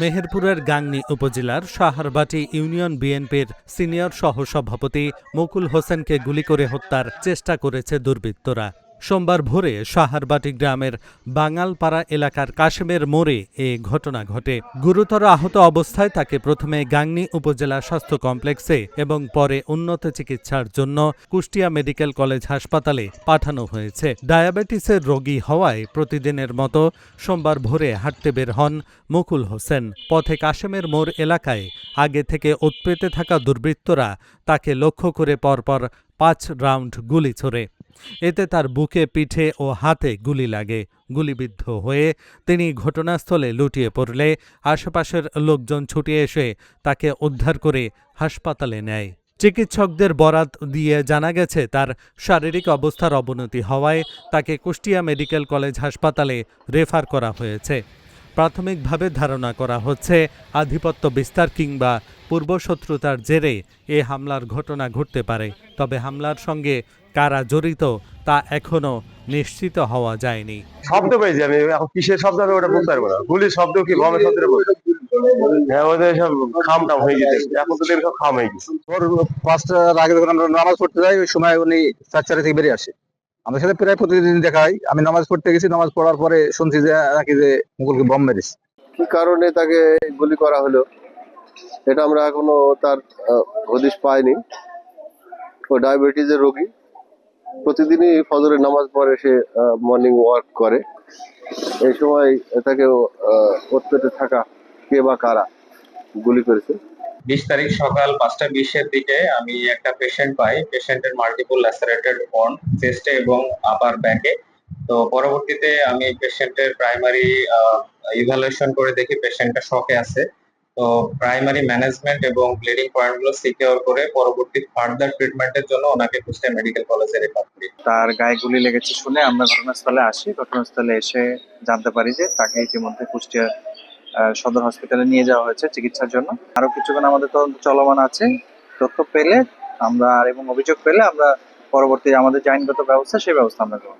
মেহেরপুরের গাংনী উপজেলার সাহারবাটি ইউনিয়ন বিএনপির সিনিয়র সহসভাপতি মুকুল হোসেনকে গুলি করে হত্যার চেষ্টা করেছে দুর্বৃত্তরা। সোমবার ভোরে সাহারবাটি গ্রামের বাঙালপাড়া এলাকার কাশেমের মোড়ে এ ঘটনা ঘটে। গুরুতর আহত অবস্থায় তাকে প্রথমে গাংনী উপজেলা স্বাস্থ্য কমপ্লেক্সে এবং পরে উন্নত চিকিৎসার জন্য কুষ্টিয়া মেডিকেল কলেজ হাসপাতালে পাঠানো হয়েছে। ডায়াবেটিসের রোগী হওয়ায় প্রতিদিনের মতো সোমবার ভোরে হাঁটতে বের হন মুকুল হোসেন। পথে কাশেমের মোড় এলাকায় আগে থেকে উৎপেতে থাকা দুর্বৃত্তরা তাকে লক্ষ্য করে পরপর ৫ রাউন্ড গুলি ছোড়ে। এতে তার বুকে, পিঠে ও হাতে গুলি লাগে। গুলিবিদ্ধ হয়ে তিনি ঘটনাস্থলে লুটিয়ে পড়লে আশেপাশের লোকজন ছুটে এসে তাকে উদ্ধার করে হাসপাতালে নেয়। চিকিৎসকদের বরাত দিয়ে জানা গেছে, তার শারীরিক অবস্থার অবনতি হওয়ায় তাকে কুষ্টিয়া মেডিকেল কলেজ হাসপাতালে রেফার করা হয়েছে। প্রাথমিকভাবে ধারণা করা হচ্ছে আধিপত্য বিস্তার কিংবা পূর্বশত্রুতার জেরে এ হামলার ঘটনা ঘটতে পারে। তবে হামলার সঙ্গে কারা জড়িত তা এখনো নিশ্চিত হওয়া যায়নি। শব্দ পেয়েছি আমি, এখন কিসের শব্দ হবে ওটা বলতে পারবো না। গুলির শব্দ কি গমের শব্দ? হ্যাঁ, ওদের সব খাম টাম হয়ে গেছে, এখন তো সব খাম হয়ে গেছে। ওর ৫টার আগে যখন আমরা নামাজ পড়তে যাই, ওই সময় উনি ৪ থেকে বেরিয়ে আসে। আমাদের সাথে প্রায় প্রতিদিন দেখা হয়। আমি নামাজ পড়তে গেছি, নামাজ পড়ার পরে শুনছি যে নাকি যে মুকুলকে বম মেরেছে। কি কারণে তাকে গুলি করা হলো এটা আমরা এখনো তার হদিশ পাইনি। ও ডায়াবেটিসের রোগী, প্রতিদিনই ফজরের নামাজ পড়ে, সে মর্নিং ওয়াক করে। এই সময় তাকে উৎপেতে থাকা কে বা কারা গুলি করেছে। ২০ তারিখ সকাল ৫টা ২০-এর দিকে আমি একটা পেশেন্ট পাই। পেশেন্টের মাল্টিপল ল্যাসারেটেড বন্ড চেস্টে এবং আপার ব্যাকে। তো পরবর্তীতে আমি পেশেন্টের প্রাইমারি ইভালুয়েশন করে দেখি পেশেন্টটা শকে আছে। তো প্রাইমারি ম্যানেজমেন্ট এবং ব্লিডিং পয়েন্টগুলো সিকিউর করে পরবর্তী ফার্দার ট্রিটমেন্টের জন্য ওনাকে কুষ্টিয়া মেডিকেল কলেজে রেফার করি। তার গায়ে গুলি লেগেছে শুনে আমরা ঘটনাস্থলে আসি। ঘটনাস্থলে এসে জানতে পারি যে তাকে ইতিমধ্যে কুষ্টিয়া সদর হসপিটালে নিয়ে যাওয়া হয়েছে চিকিৎসার জন্য। আরো কিছুক্ষণ আমাদের তদন্ত চলমান আছে। তথ্য পেলে আমরা এবং অভিযোগ পেলে আমরা পরবর্তী আমাদের যে আইনগত ব্যবস্থা সেই ব্যবস্থা আমরা করব।